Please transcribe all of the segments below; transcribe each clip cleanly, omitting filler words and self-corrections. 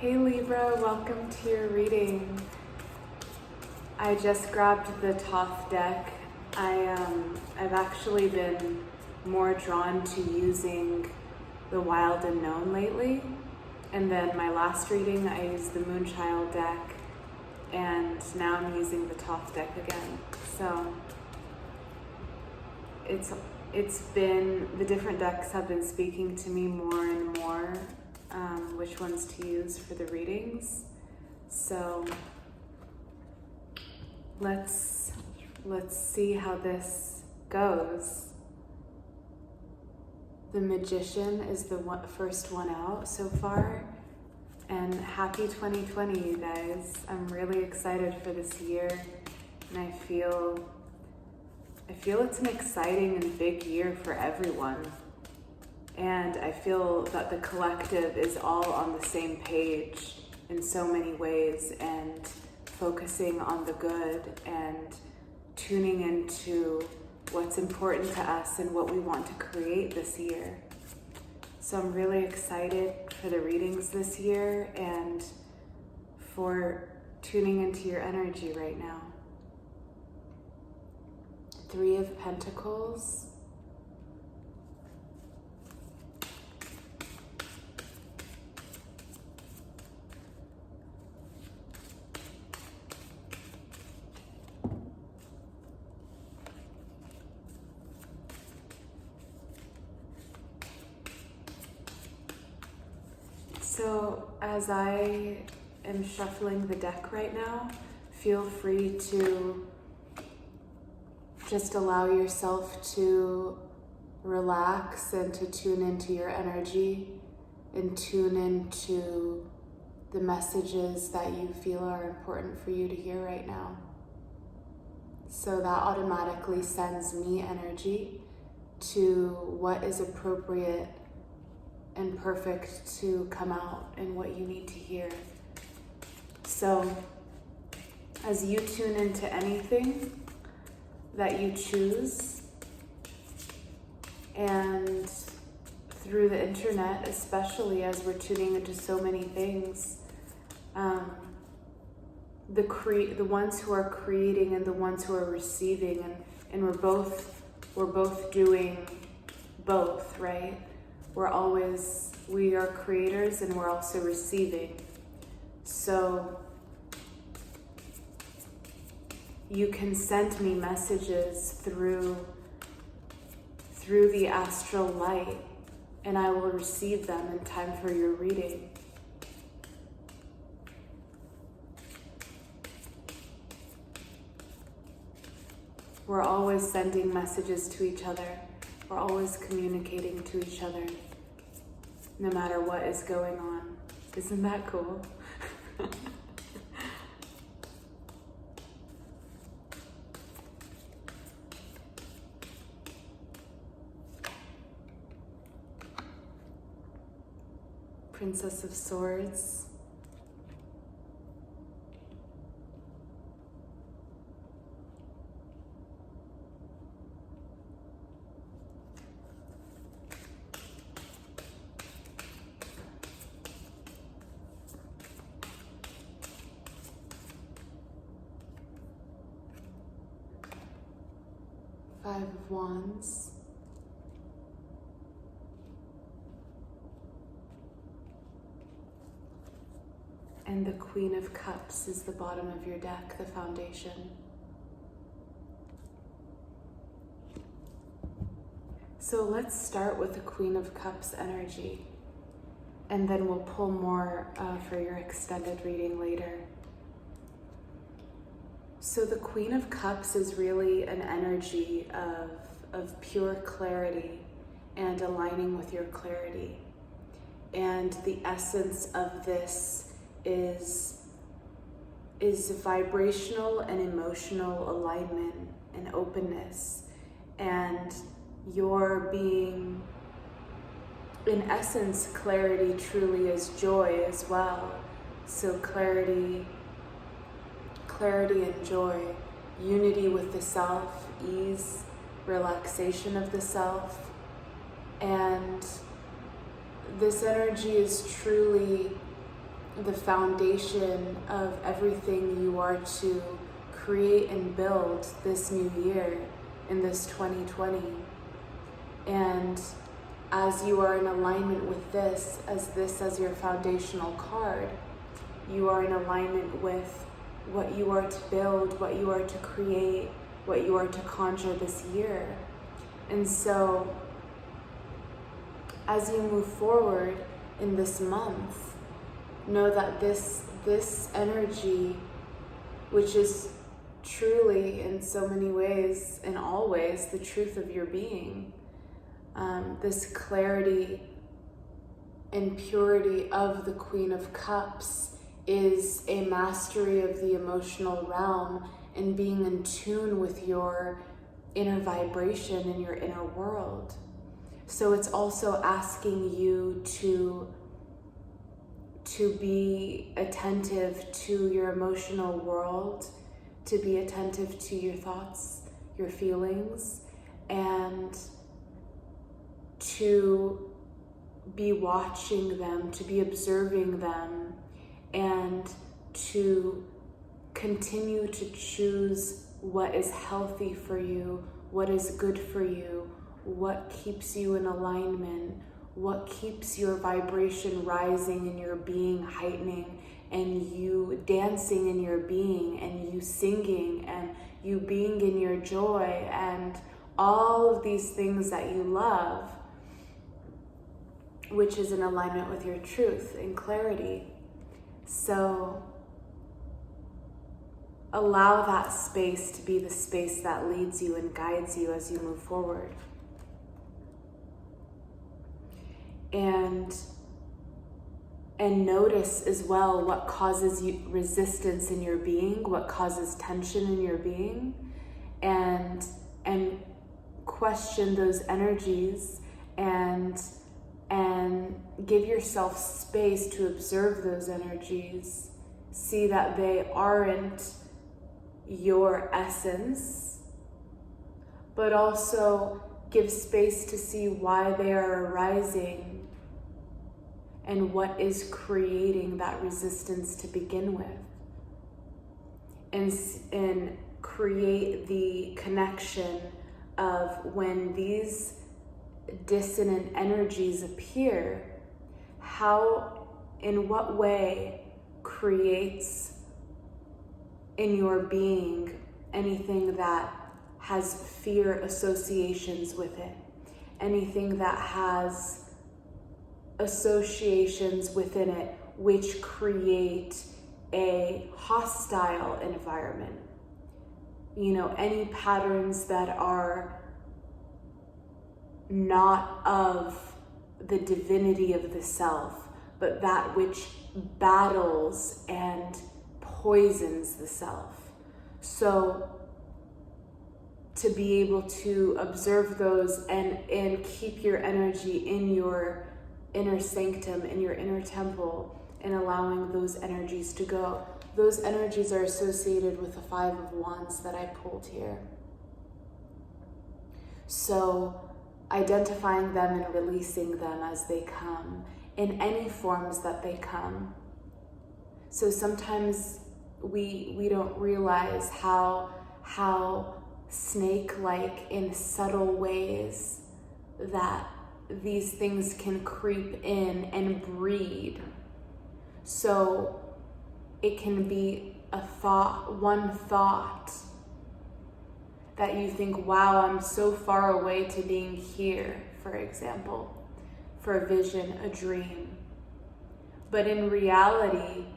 Hey Libra, welcome to your reading. I just grabbed the Thoth deck. I've actually been more drawn to using the Wild Unknown lately. And then my last reading, I used the Moonchild deck. And now I'm using the Thoth deck again. So it's been, the different decks have been speaking to me more and more, which ones to use for the readings. So let's see how this goes. The Magician is the first one out so far. And happy 2020, you guys. I'm really excited for this year. And I feel it's an exciting and big year for everyone. And I feel that the collective is all on the same page in so many ways and focusing on the good and tuning into what's important to us and what we want to create this year. So I'm really excited for the readings this year and for tuning into your energy right now. Three of Pentacles. So as I am shuffling the deck right now, feel free to just allow yourself to relax and to tune into your energy and tune into the messages that you feel are important for you to hear right now. So that automatically sends me energy to what is appropriate and perfect to come out and what you need to hear. So as you tune into anything that you choose, and through the internet, especially as we're tuning into so many things, the ones who are creating and the ones who are receiving, and we're both doing both, right? We are creators and we're also receiving. So you can send me messages through the astral light, and I will receive them in time for your reading. We're always sending messages to each other. We're always communicating to each other, no matter what is going on. Isn't that cool? Princess of Swords. Five of Wands. And the Queen of Cups is the bottom of your deck, the foundation. So let's start with the Queen of Cups energy, and then we'll pull more for your extended reading later. So the Queen of Cups is really an energy of pure clarity and aligning with your clarity. And the essence of this is vibrational and emotional alignment and openness. And your being, in essence, clarity truly is joy as well. So clarity and joy, unity with the self, ease, relaxation of the self. And this energy is truly the foundation of everything you are to create and build this new year in this 2020. And as you are in alignment with this as your foundational card, you are in alignment with what you are to build, what you are to create, what you are to conjure this year. And so, as you move forward in this month, know that this energy, which is truly in so many ways and always the truth of your being, this clarity and purity of the Queen of Cups is a mastery of the emotional realm and being in tune with your inner vibration and your inner world. So it's also asking you to be attentive to your emotional world, to be attentive to your thoughts, your feelings, and to be watching them, to be observing them, and to continue to choose what is healthy for you, what is good for you, what keeps you in alignment, what keeps your vibration rising and your being heightening, and you dancing in your being, and you singing, and you being in your joy, and all of these things that you love, which is in alignment with your truth and clarity. So allow that space to be the space that leads you and guides you as you move forward. And notice as well what causes you resistance in your being, what causes tension in your being, and question those energies and give yourself space to observe those energies. See that they aren't your essence, but also give space to see why they are arising and what is creating that resistance to begin with. And create the connection of when these dissonant energies appear, how, in what way creates in your being anything that has fear associations with it, anything that has associations within it which create a hostile environment. You know, any patterns that are not of the divinity of the self, but that which battles and poisons the self. So to be able to observe those and keep your energy in your inner sanctum, in your inner temple, and allowing those energies to go. Those energies are associated with the 5 of Wands that I pulled here. So identifying them and releasing them as they come, in any forms that they come. So sometimes we don't realize how snake-like in subtle ways that these things can creep in and breed. So it can be one thought that you think, wow, I'm so far away to being here, for example, for a vision, a dream. But in reality,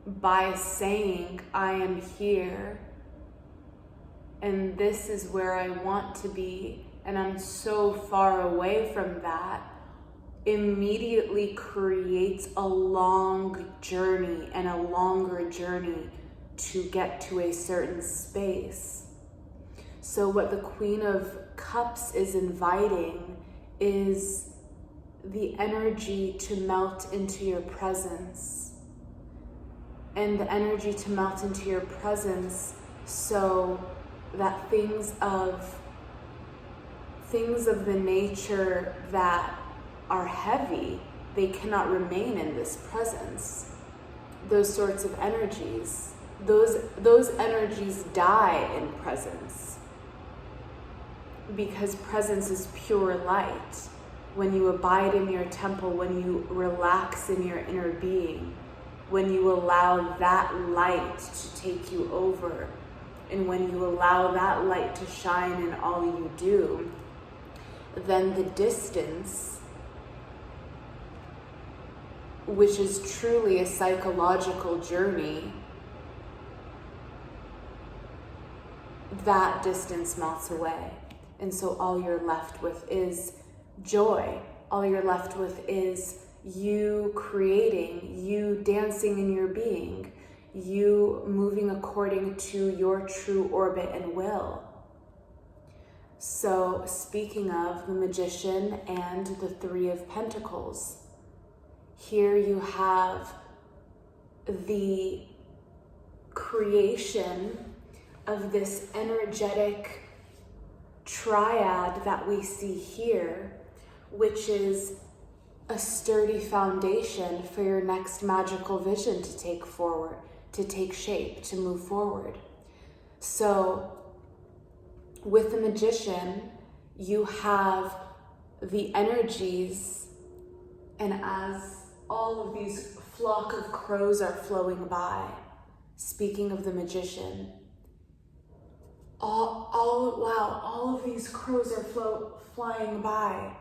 by saying, I am here, and this is where I want to be, and I'm so far away from that, immediately creates a long journey and a longer journey to get to a certain space. So what the Queen of Cups is inviting is the energy to melt into your presence. And the energy to melt into your presence so that things of the nature that are heavy, they cannot remain in this presence. those sorts of energies. Those energies die in presence, because presence is pure light. When you abide in your temple, when you relax in your inner being, when you allow that light to take you over, and when you allow that light to shine in all you do, then the distance, which is truly a psychological journey, that distance melts away. And so all you're left with is joy. All you're left with is you creating, you dancing in your being, you moving according to your true orbit and will. So speaking of the Magician and the Three of Pentacles, here you have the creation of this energetic triad that we see here, which is a sturdy foundation for your next magical vision to take forward, to take shape, to move forward. So with the Magician, you have the energies, and as all of these flock of crows are flowing by, speaking of the Magician, all of these crows are flying by.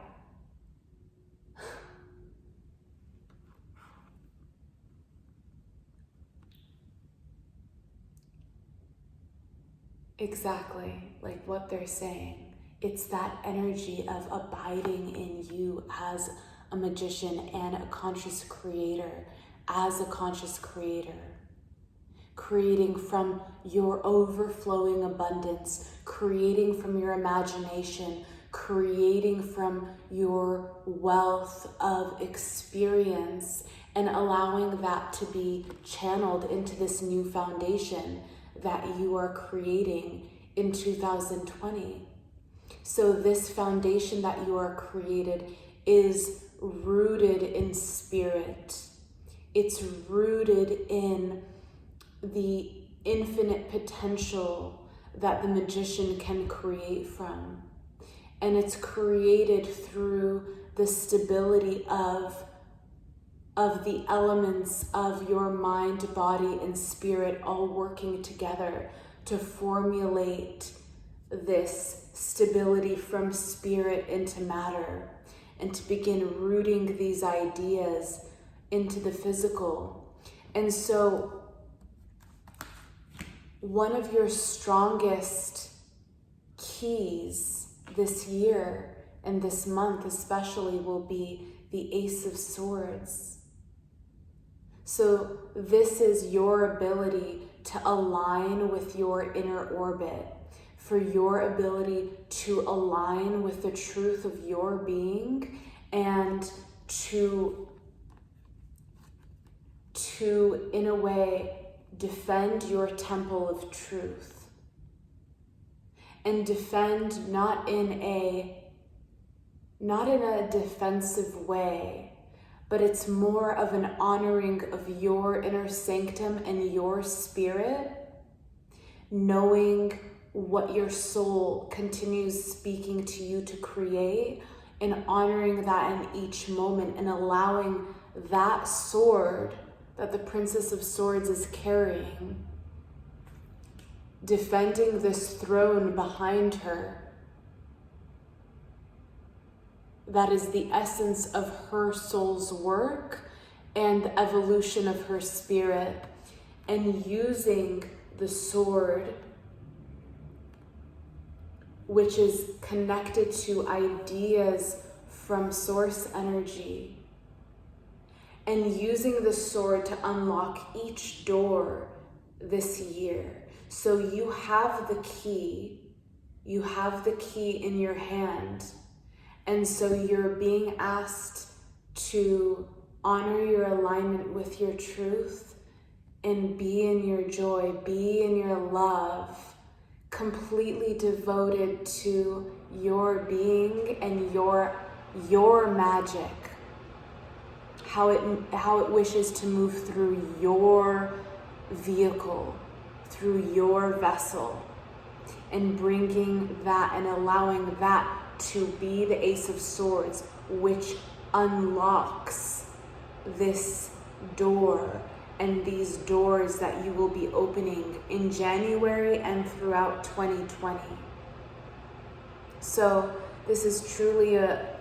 Exactly like what they're saying. It's that energy of abiding in you as a magician and a conscious creator, as a conscious creator. Creating from your overflowing abundance, creating from your imagination, creating from your wealth of experience, and allowing that to be channeled into this new foundation that you are creating in 2020. So this foundation that you are created is rooted in spirit. It's rooted in the infinite potential that the magician can create from. And it's created through the stability of the elements of your mind, body, and spirit all working together to formulate this stability from spirit into matter, and to begin rooting these ideas into the physical. And so one of your strongest keys this year and this month especially will be the Ace of Swords. So this is your ability to align with your inner orbit, for your ability to align with the truth of your being, and to in a way defend your temple of truth. And defend not in a defensive way, but it's more of an honoring of your inner sanctum and your spirit, knowing what your soul continues speaking to you to create, and honoring that in each moment, and allowing that sword that the Princess of Swords is carrying, defending this throne behind her, that is the essence of her soul's work and the evolution of her spirit, and using the sword, which is connected to ideas from source energy, and using the sword to unlock each door this year. So you have the key in your hand. And so you're being asked to honor your alignment with your truth and be in your joy, be in your love, completely devoted to your being and your magic. how it wishes to move through your vehicle, through your vessel, and bringing that and allowing that to be the Ace of Swords, which unlocks this door and these doors that you will be opening in January and throughout 2020. So this is truly a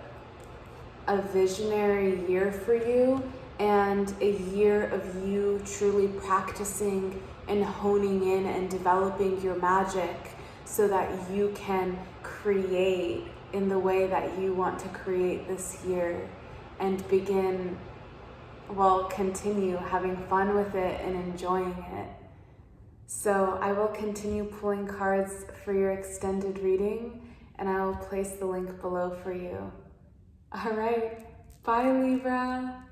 visionary year for you, and a year of you truly practicing and honing in and developing your magic so that you can create in the way that you want to create this year and begin, well, continue having fun with it and enjoying it. So I will continue pulling cards for your extended reading, and I will place the link below for you. All right, bye Libra.